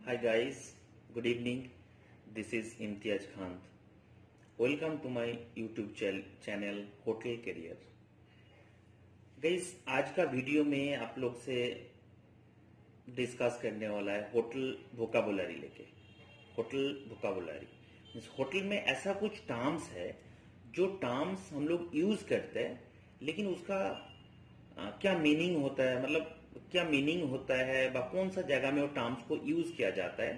Hi guys, good evening. This is Imtiaz Khan. Welcome to my YouTube channel hotel career. Guys, आज का video में आप लोग से डिस्कस करने वाला है होटल वोकाबुलरी लेके. होटल वोकाबुलरी मीन्स होटल में ऐसा कुछ टर्म्स है जो टर्म्स हम लोग यूज करते हैं, लेकिन उसका क्या मीनिंग होता है, मतलब क्या मीनिंग होता है व कौन सा जगह में वो टर्म्स को यूज किया जाता है,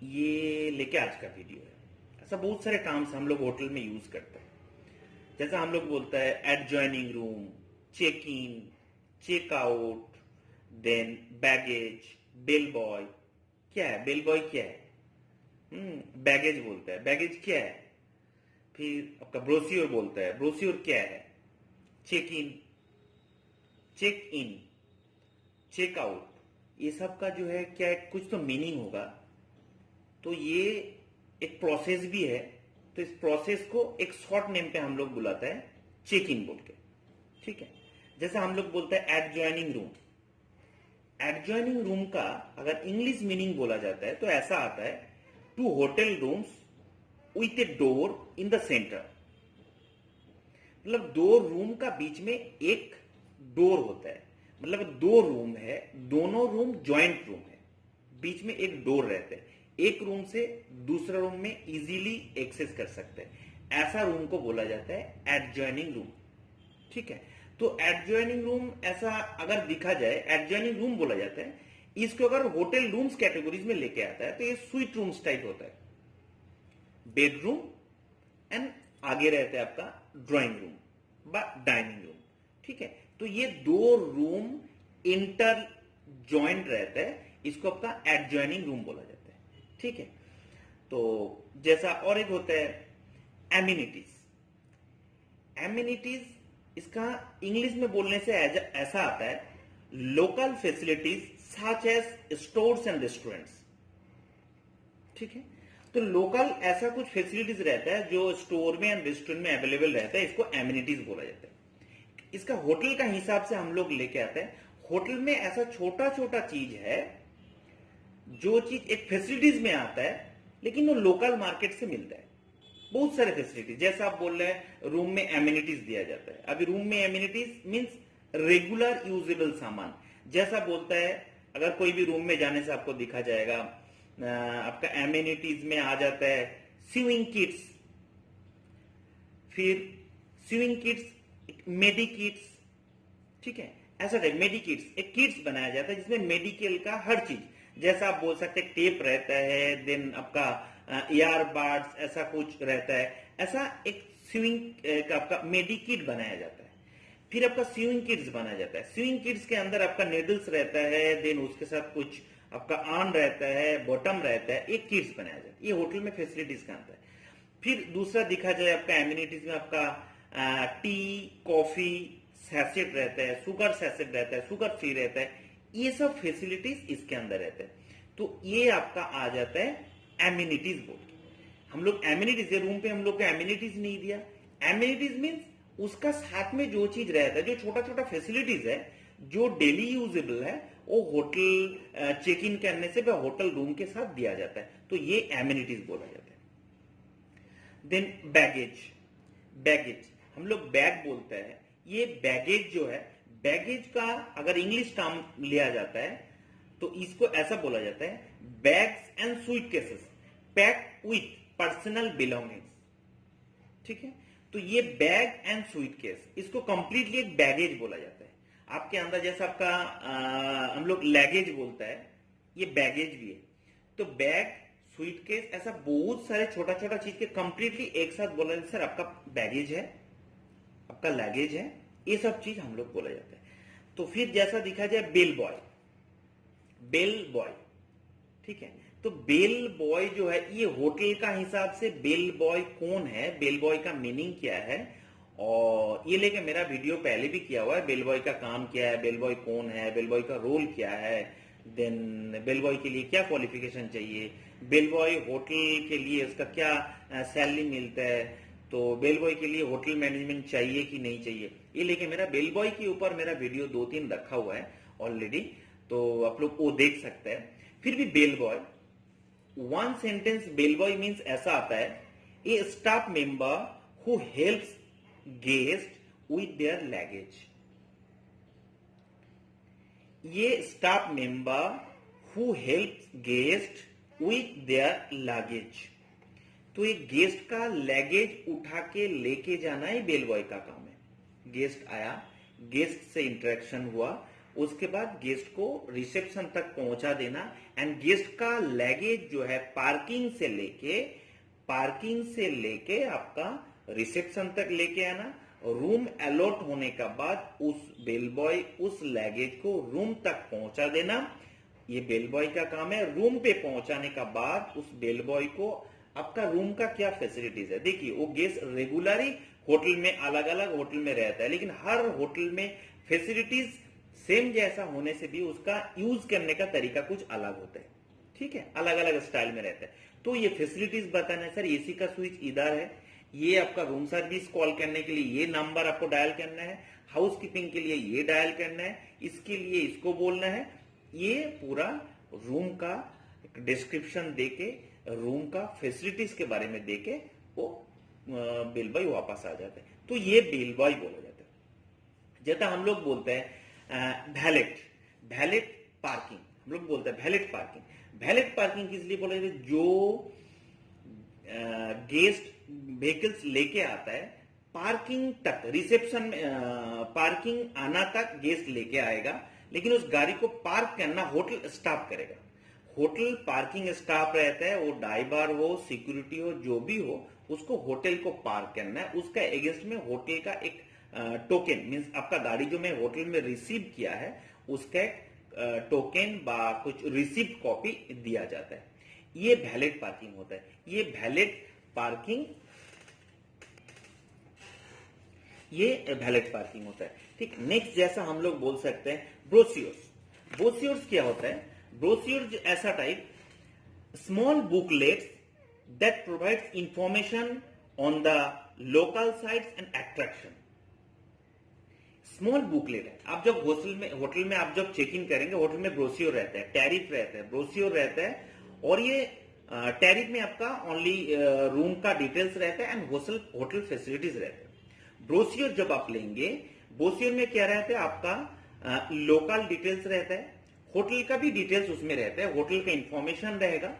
ये लेके आज का वीडियो है. ऐसा बहुत सारे टर्म्स हम लोग होटल में यूज करते हैं. जैसा हम लोग बोलता है adjoining room, check in, check out, then baggage, bell boy. क्या है बेल बॉय? क्या है? बैगेज बोलता है. बैगेज क्या है? फिर आपका ब्रोसियोर बोलता है. ब्रोसियोर क्या है? Check in, check in, check out. ये सब का जो है क्या है, कुछ तो मीनिंग होगा. तो ये एक प्रोसेस भी है. तो इस प्रोसेस को एक शॉर्ट नेम पे हम लोग बुलाते हैं चेक इन बोल के. ठीक है. जैसे हम लोग बोलते हैं एडजॉइनिंग रूम. एडजॉइनिंग रूम का अगर इंग्लिश मीनिंग बोला जाता है तो ऐसा आता है two hotel rooms with a door in the centre. मतलब दो रूम का बीच में एक डोर होता है. मतलब दो रूम है, दोनों रूम जॉइंट रूम है, बीच में एक डोर रहता है. एक रूम से दूसरा रूम में इजीली एक्सेस कर सकते हैं. ऐसा रूम को बोला जाता है एडजॉइनिंग रूम. ठीक है. तो एडजॉइनिंग रूम ऐसा अगर दिखा जाए, एडजॉइनिंग रूम बोला जाता है. इसको अगर होटल रूम्स कैटेगरीज में लेके आता है तो ये स्वीट रूम्स टाइप होता है. बेडरूम एंड आगे रहता है आपका ड्राइंग रूम व डाइनिंग रूम. ठीक है. तो ये दो रूम इंटर जॉइंट रहता है, इसको आपका एडजॉइनिंग रूम बोला जाता है. ठीक है. तो जैसा और एक होता है एमिनिटीज. एमिनिटीज इसका इंग्लिश में बोलने से ऐसा आता है local facilities such as stores and restaurants. ठीक है. तो लोकल ऐसा कुछ फैसिलिटीज रहता है जो स्टोर में एंड रेस्टोरेंट में अवेलेबल रहता है, इसको एमिनिटीज बोला जाता है. इसका होटल का हिसाब से हम लोग लेके आते हैं. होटल में ऐसा छोटा छोटा चीज है जो चीज एक फैसिलिटीज में आता है लेकिन वो लोकल मार्केट से मिलता है. बहुत सारे फैसिलिटीज, जैसा आप बोल रहे हैं रूम में एमिनिटीज दिया जाता है. अभी रूम में एमिनिटीज मींस रेगुलर यूजेबल सामान. जैसा बोलता है अगर कोई भी रूम में जाने से आपको दिखा जाएगा, आपका एमिनिटीज में आ जाता है स्विमिंग किट्स, फिर स्विमिंग किट्स, मेडी किट्स. ठीक है. ऐसा टाइप मेडी किट्स, एक किट्स बनाया जाता है जिसमें मेडिकल का हर चीज, जैसा आप बोल सकते हैं टेप रहता है, देन आपका ईयरबड्स ऐसा कुछ रहता है. ऐसा एक स्विमिंग का आपका मेडी किट बनाया जाता है. फिर आपका स्विमिंग किट्स बनाया जाता है. स्विमिंग किट्स के अंदर आपका नेडल्स रहता है, देन उसके साथ कुछ आपका आर्म रहता है, बॉटम रहता है, एक किट्स बनाया जाता है. ये होटल में फैसिलिटीज का आता है. फिर दूसरा दिखा जाए आपका एमिनिटीज में आपका टी, कॉफी सैसेट रहता है, शुगर सैसेट रहता है, शुगर फ्री रहता है. ये सब फैसिलिटीज इसके अंदर रहते हैं. तो ये आपका आ जाता है एमिनिटीज बोल के. हम लोग एमिनिटीज, रूम पे हम लोग को एमिनिटीज नहीं दिया. एमिनिटीज मीन्स उसका साथ में जो चीज रहता है, जो छोटा छोटा फैसिलिटीज है जो डेली यूजेबल है, वो होटल चेक इन करने से होटल रूम के साथ दिया जाता है. तो ये एमिनिटीज बोला जाता है. Then baggage. बैगेज हम लोग बैग बोलते हैं. ये बैगेज जो है, बैगेज का अगर इंग्लिश टर्म लिया जाता है तो इसको ऐसा बोला जाता है bags and suitcases packed with personal belongings. ठीक है. तो ये बैग एंड सूटकेस, इसको कंप्लीटली एक बैगेज बोला जाता है. आपके अंदर जैसा आपका हम लोग लगेज बोलता है, ये बैगेज भी है. तो बैग, सूटकेस, ऐसा बहुत सारे छोटा छोटा चीज के कंप्लीटली एक साथ बोला जाता है. सर आपका बैगेज है, आपका लगेज है, ये सब चीज हम लोग बोला जाता है. तो फिर जैसा दिखा जाए बेल बॉय. Bell boy. ठीक है. तो बेल बॉय जो है, ये होटल का हिसाब से बेल बॉय कौन है, बेल बॉय का मीनिंग क्या है, और ये लेके मेरा वीडियो पहले भी किया हुआ है. बेल बॉय का काम क्या है, बेल बॉय कौन है, बेल बॉय का रोल क्या है, देन बेल बॉय के लिए क्या क्वालिफिकेशन चाहिए, बेल बॉय होटल के लिए उसका क्या सैलरी मिलता है, तो बेल बॉय के लिए होटल मैनेजमेंट चाहिए कि नहीं चाहिए, ये लेके मेरा बेल बॉय के ऊपर मेरा वीडियो 2-3 रखा हुआ है ऑलरेडी. तो आप लोग वो देख सकते हैं. फिर भी bell boy, one sentence bell boy means ऐसा आता है, a staff member who helps guest with their luggage. ये staff member who helps guest with their luggage, तो एक गेस्ट का लगेज उठा के लेके जाना ही बेल बॉय का काम है। गेस्ट आया, गेस्ट से इंटरेक्शन हुआ, उसके बाद गेस्ट को रिसेप्शन तक पहुंचा देना, एंड गेस्ट का लगेज जो है पार्किंग से लेके आपका रिसेप्शन तक लेके आना। रूम अलॉट होने का बाद उस बेल बॉय उस लगेज को रूम तक पहुंचा देना, ये बेल बॉय का काम है। रूम पे पहुंचाने का बाद उस बेल बॉय को आपका रूम का क्या फैसिलिटीज है, देखिए वो गेस्ट रेगुलरली होटल में अलग अलग होटल में रहता है, लेकिन हर होटल में फैसिलिटीज सेम जैसा होने से भी उसका यूज करने का तरीका कुछ अलग होता है, ठीक है, अलग अलग स्टाइल में रहता है। तो ये फैसिलिटीज बताना है, सर एसी का स्विच इधर है, ये आपका रूम सर्विस कॉल करने के लिए ये नंबर आपको डायल करना है, हाउस कीपिंग के लिए ये डायल करना है, इसके लिए इसको बोलना है। ये पूरा रूम का डिस्क्रिप्शन देके, रूम का फैसिलिटीज के बारे में देके वो बेल बॉय वापस आ जाते हैं, तो ये बेल बॉय बोला जाता है। जैसा हम लोग बोलते हैं वैलेट पार्किंग, हम लोग बोलते हैं वैलेट पार्किंग किस लिए बोला जाता है, जो गेस्ट व्हीकल्स लेके आता है पार्किंग तक, रिसेप्शन में पार्किंग आना तक गेस्ट लेके आएगा, लेकिन उस गाड़ी को पार्क करना होटल स्टाफ करेगा। होटल पार्किंग स्टाफ रहता है, वो ड्राइवर हो, सिक्योरिटी हो, जो भी हो, उसको होटल को पार्क करना है। उसका अगेंस्ट में होटल का एक टोकन मीन्स आपका गाड़ी जो मैं होटल में रिसीव किया है उसका एक टोकन बा कुछ रिसीप्ट कॉपी दिया जाता है, ये वैलेट पार्किंग होता है। ये वैलेट पार्किंग होता है, ठीक। नेक्स्ट जैसा हम लोग बोल सकते हैं ब्रोश्योर्स क्या होता है, ब्रोश्योर्स ऐसा type small booklets that provides information on the local sites and attraction. Small booklet है, आप जब होटल में आप जब चेक इन करेंगे, होटल में ब्रोश्योर रहता है, टैरिफ रहता है, ब्रोश्योर रहता है, और ये टैरिफ में आपका ओनली रूम का डिटेल्स रहता है एंड होटल फैसिलिटीज रहते हैं। ब्रोश्योर जब आप लेंगे, ब्रोश्योर में क्या रहता है, आपका लोकल डिटेल्स रहता है, होटल का भी डिटेल्स उसमें रहता है, होटल का इंफॉर्मेशन रहेगा,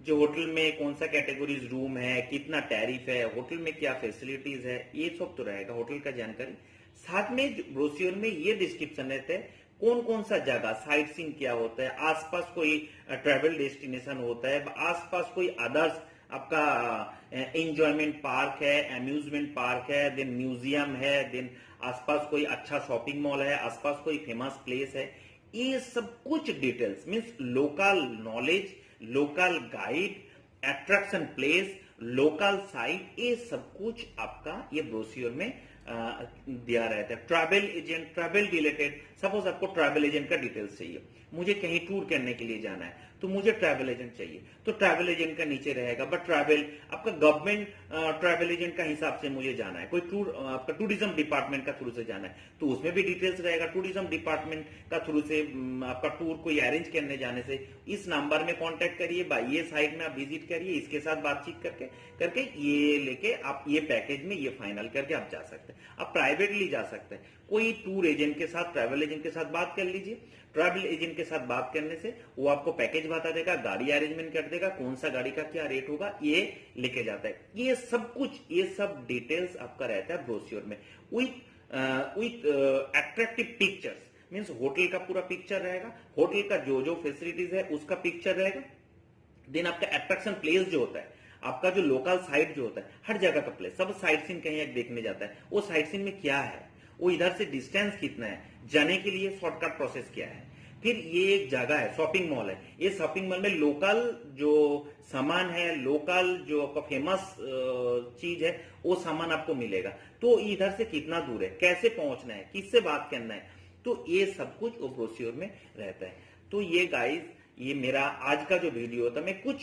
जो होटल में कौन सा कैटेगरीज रूम है, कितना टैरिफ है, होटल में क्या फैसिलिटीज है, ये सब तो रहेगा होटल का जानकारी। साथ में ब्रोश्योर में ये डिस्क्रिप्शन रहता है कौन कौन सा जगह साइट सीइंग क्या होता है, आसपास कोई ट्रैवल डेस्टिनेशन होता है, आसपास कोई अदर्स आपका एंजॉयमेंट पार्क है, अम्यूजमेंट पार्क है, देन म्यूजियम है, देन आसपास कोई अच्छा शॉपिंग मॉल है, आसपास कोई फेमस प्लेस है, ये सब कुछ details means local knowledge, local guide, attraction place, local site, ये सब कुछ आपका ये ब्रोश्योर में दिया रहता है। ट्रैवल रिलेटेड, सपोज आपको ट्रैवल एजेंट का डिटेल्स चाहिए, मुझे कहीं टूर करने के लिए जाना है तो मुझे ट्रैवल एजेंट चाहिए, तो ट्रैवल एजेंट का नीचे रहेगा, बट ट्रैवल आपका गवर्नमेंट ट्रैवल एजेंट का हिसाब से मुझे जाना है, कोई टूर आपका टूरिज्म डिपार्टमेंट का थ्रू से जाना है तो उसमें भी डिटेल्स रहेगा, टूरिज्म डिपार्टमेंट का थ्रू से आपका टूर कोई अरेंज करने जाने से इस नंबर में कांटेक्ट करिए, ये साइट में आप विजिट करिए, इसके साथ बातचीत करके ये लेके आप ये पैकेज में ये फाइनल करके आप जा सकते हैं। आप प्राइवेटली जा सकते हैं, कोई टूर एजेंट के साथ, ट्रैवल एजेंट के साथ बात कर लीजिए, ट्रैवल एजेंट के साथ बात करने से वो आपको पैकेज बता देगा, गाड़ी अरेंजमेंट कर देगा, कौन सा गाड़ी का क्या रेट होगा ये लेके जाता है। ये सब डिटेल्स आपका रहता है ब्रोश्योर में, with attractive pictures means hotel का पूरा पिक्चर रहेगा, होटल का जो जो फैसिलिटीज है उसका पिक्चर रहेगा, देन आपका अट्रैक्शन प्लेस जो होता है, आपका जो लोकल साइट जो होता है, हर जगह का प्लेस, सब साइट सीन कहीं एक देखने जाता है, वो साइट सीन में क्या है, वो इधर से डिस्टेंस कितना है, जाने के लिए शॉर्टकट प्रोसेस क्या है। फिर ये एक जगह है, शॉपिंग मॉल है, ये शॉपिंग मॉल में लोकल जो सामान है, लोकल जो आपका फेमस चीज है, वो सामान आपको मिलेगा, तो इधर से कितना दूर है, कैसे पहुंचना है, किससे बात करना है, तो ये सब कुछ वो ब्रोश्योर में रहता है। तो ये गाइस, ये मेरा आज का जो वीडियो था, मैं कुछ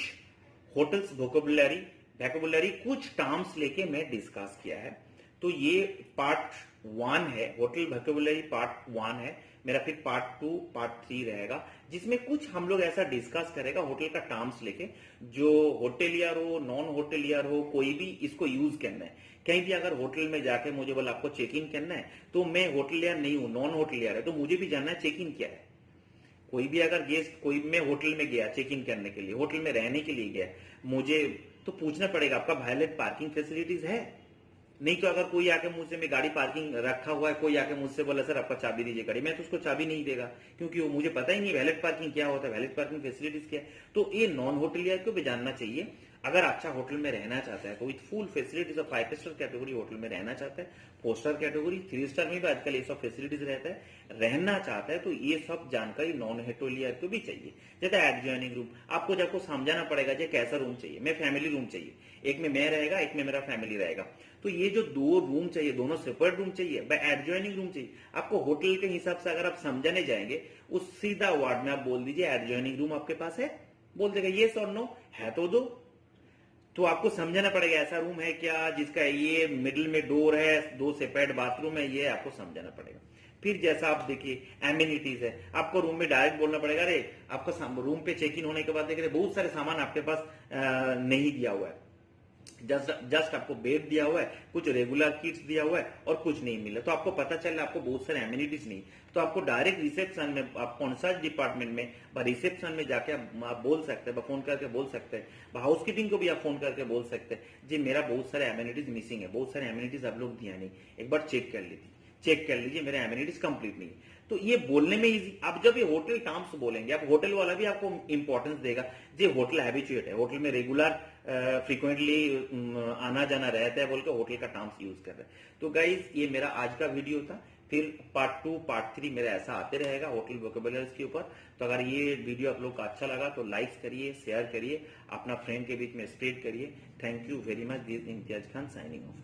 होटल्स वोकैबुलरी कुछ टर्म्स लेके मैं डिस्कस किया है। तो ये पार्ट 1 है, होटल वोकैबुलरी पार्ट 1 है। मेरा फिर पार्ट 2 पार्ट 3 रहेगा, जिसमें कुछ हम लोग ऐसा डिस्कस करेगा होटल का टर्म्स लेके, जो होटलियर हो नॉन होटलियर हो कोई भी इसको यूज करना है। कहीं भी अगर होटल में जाके मुझे बोला आपको चेक इन करना है, तो मैं होटलियर नहीं हूं, नॉन होटलियर है, तो मुझे भी जानना है चेक इन क्या है। कोई भी अगर गेस्ट, कोई मैं होटल में गया चेक इन करने के लिए, होटल में रहने के लिए गया, मुझे तो पूछना पड़ेगा आपका वैलिड पार्किंग फैसिलिटीज है। नहीं तो अगर कोई आके मुझसे, मैं गाड़ी पार्किंग रखा हुआ है, कोई आके मुझसे बोला सर आपका चाबी दीजिए गाड़ी, मैं तो उसको चाबी नहीं देगा, क्योंकि वो मुझे पता ही नहीं वैलिड पार्किंग क्या होता है, वैलिड पार्किंग फैसिलिटीज क्या है। तो ये नॉन होटलियर को भी जानना चाहिए। अगर अच्छा होटल में रहना चाहता है तो with full facilities of 5 star category hotel में रहना चाहता है, 4 स्टार कैटेगरी, 3 स्टार में भी आजकल ये सब फैसिलिटीज रहता है, रहना चाहता है, तो ये सब जानकारी नॉन होटलियर को भी चाहिए। जैसे एडजॉइनिंग रूम, आपको जब समझाना पड़ेगा जो कैसा रूम चाहिए। मैं फैमिली रूम चाहिए, एक में मैं रहेगा, एक में मेरा फैमिली रहेगा, तो ये जो 2 रूम चाहिए, दोनों सेपरेट रूम चाहिए, एडजॉइनिंग रूम चाहिए। आपको होटल के हिसाब से अगर आप समझाने जाएंगे, उस सीधा वर्ड में आप बोल दीजिए एडजॉइनिंग रूम आपके पास है, बोल देगा येस और नो है तो दो। तो आपको समझाना पड़ेगा ऐसा रूम है क्या जिसका ये मिडिल में डोर है, 2 सेपरेट बाथरूम है, ये आपको समझाना पड़ेगा। फिर जैसा आप देखिए एमिनिटीज है, आपको रूम में डायरेक्ट बोलना पड़ेगा, अरे आपका रूम पे चेक इन होने के बाद देख रहे बहुत सारे सामान आपके पास नहीं दिया हुआ है, जस्ट आपको बेड दिया हुआ है, कुछ रेगुलर किट्स दिया हुआ है और कुछ नहीं मिला, तो आपको पता चल रहा है आपको बहुत सारे एमिनिटीज नहीं। तो आपको डायरेक्ट रिसेप्शन में, आप कौन सा डिपार्टमेंट में, रिसेप्शन में जाके आप बोल सकते हैं, फोन करके बोल सकते हैं, हाउस कीपिंग को भी आप फोन करके बोल सकते हैं जी मेरा बहुत सारे एमिनिटीज मिसिंग है, बहुत सारे एमिनिटीज आप लोग दिया नहीं, एक बार चेक कर लीजिए मेरे एमिनिटीज कंप्लीट नहीं है। तो ये बोलने में इजी। आप जब ये होटल टर्म्स बोलेंगे, आप होटल वाला भी आपको इंपॉर्टेंस देगा, जो होटल हैबिचुएट है, होटल में रेगुलर फ्रीक्वेंटली आना जाना रहता है बोल के होटल का टर्म्स यूज कर रहे हैं। तो गाइज ये मेरा आज का वीडियो था, फिर पार्ट 2 पार्ट 3 मेरा ऐसा आते रहेगा होटल वोकेबुलरीज के ऊपर। तो अगर ये वीडियो आप लोग को अच्छा लगा तो लाइक करिए, शेयर करिए, अपना फ्रेंड के बीच में स्प्रेड करिए। Thank you very much. This Imtiaz Khan signing off.